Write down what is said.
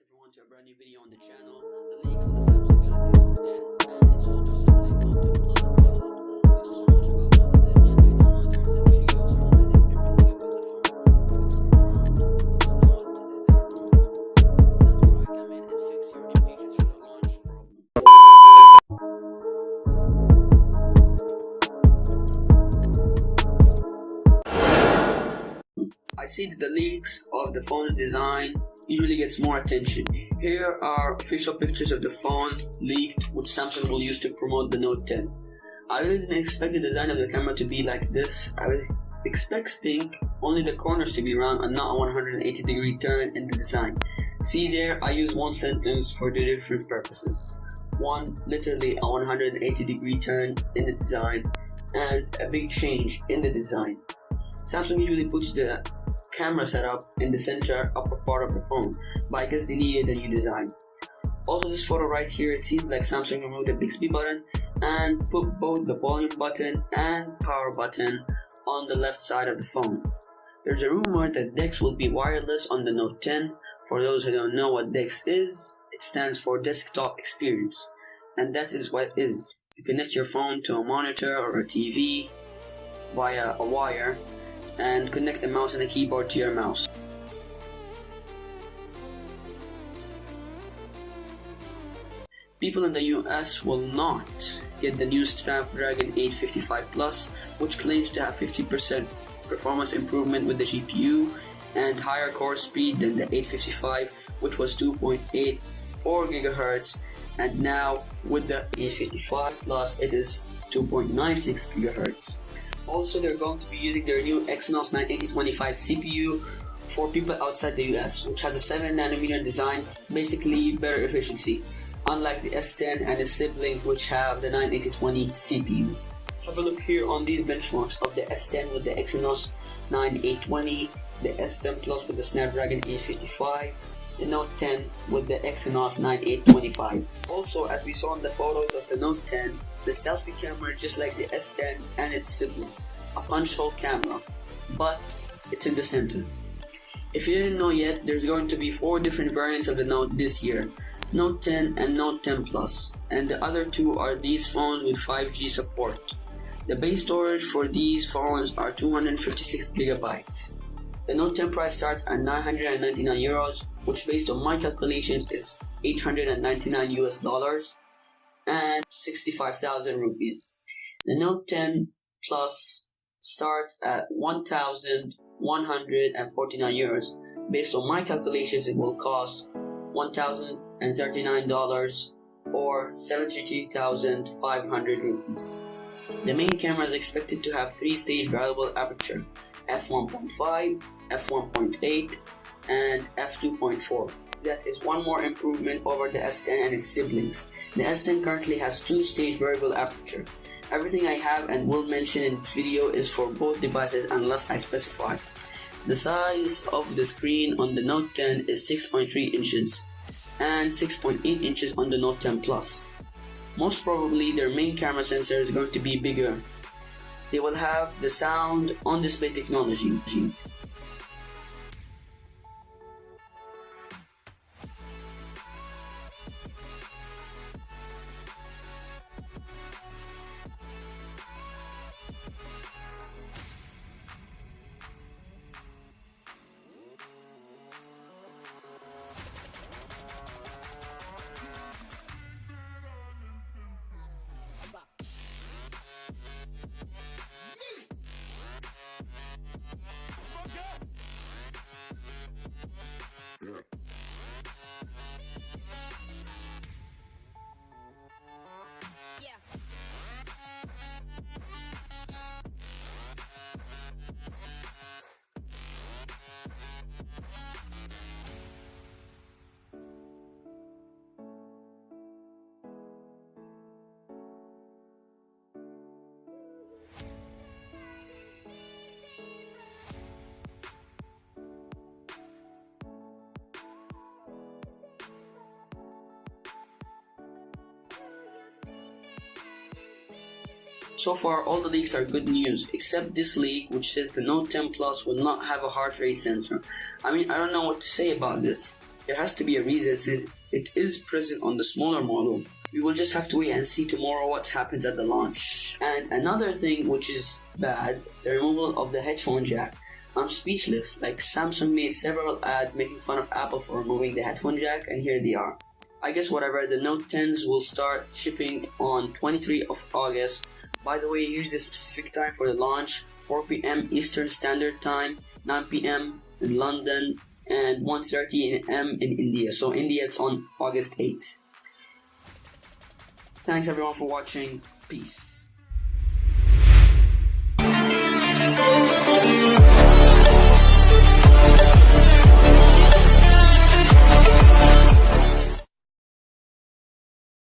everyone to a brand new video on the channel. The leaks on the Samsung Galaxy Note 10 and its older sibling Note 10 Plus are a lot. We know so much about both of them, yet I don't know there's a video summarizing everything about the phone. What's confirmed, what's not, is there wrong? That's where I come in and fix your impatience for the launch problem. I see that the leaks of the phone's design usually gets more attention. Here are official pictures of the phone leaked, which Samsung will use to promote the Note 10. I really didn't expect the design of the camera to be like this. I was expecting only the corners to be round and not a 180-degree turn in the design. See there, I used one sentence for the different purposes. One, literally a 180-degree turn in the design, and a big change in the design. Samsung usually puts the camera setup in the center upper part of the phone, but I guess they needed a new design. Also, this photo right here, it seems like Samsung removed the Bixby button and put both the volume button and power button on the left side of the phone. There's a rumor that DeX will be wireless on the Note 10. For those who don't know what DeX is, it stands for Desktop Experience, and that is what it is. You connect your phone to a monitor or a TV via a wire and connect a mouse and a keyboard to your mouse. People in the US will not get the new Snapdragon 855 Plus, which claims to have 50% performance improvement with the GPU and higher core speed than the 855, which was 2.84 GHz, and now with the 855 Plus it is 2.96 GHz. Also, they're going to be using their new Exynos 98025 CPU for people outside the US, which has a 7nm design, basically better efficiency, unlike the S10 and its siblings which have the 98020 CPU. Have a look here on these benchmarks of the S10 with the Exynos 9820, the S10 Plus with the Snapdragon 855, the Note 10 with the Exynos 9825. Also, as we saw in the photos of the Note 10, the selfie camera is just like the S10 and its siblings, a punch-hole camera, but it's in the center. If you didn't know yet, there's going to be 4 different variants of the Note this year, Note 10 and Note 10 Plus, and the other 2 are these phones with 5G support. The base storage for these phones are 256 GB. The Note 10 price starts at 999 euros, which based on my calculations is $899 US and 65,000 rupees. The Note 10 Plus starts at 1,149 euros. Based on my calculations, it will cost $1,039 or 73,500 rupees. The main camera is expected to have 3-stage variable aperture, f1.5, f1.8, and f2.4. That is one more improvement over the S10 and its siblings. The S10 currently has 2-stage variable aperture. Everything I have and will mention in this video is for both devices unless I specify. The size of the screen on the Note 10 is 6.3 inches and 6.8 inches on the Note 10 Plus. Most probably their main camera sensor is going to be bigger. They will have the sound on display technology. So far, all the leaks are good news, except this leak which says the Note 10 Plus will not have a heart rate sensor. I mean, I don't know what to say about this. There has to be a reason since it is present on the smaller model. We will just have to wait and see tomorrow what happens at the launch. And another thing which is bad, the removal of the headphone jack. I'm speechless. Like, Samsung made several ads making fun of Apple for removing the headphone jack, and here they are. I guess whatever, the Note 10s will start shipping on 23 of August. By the way, here's the specific time for the launch: 4 p.m. Eastern Standard Time, 9 p.m. in London, and 1:30 a.m. in India. So India, it's on August 8th. Thanks everyone for watching. Peace.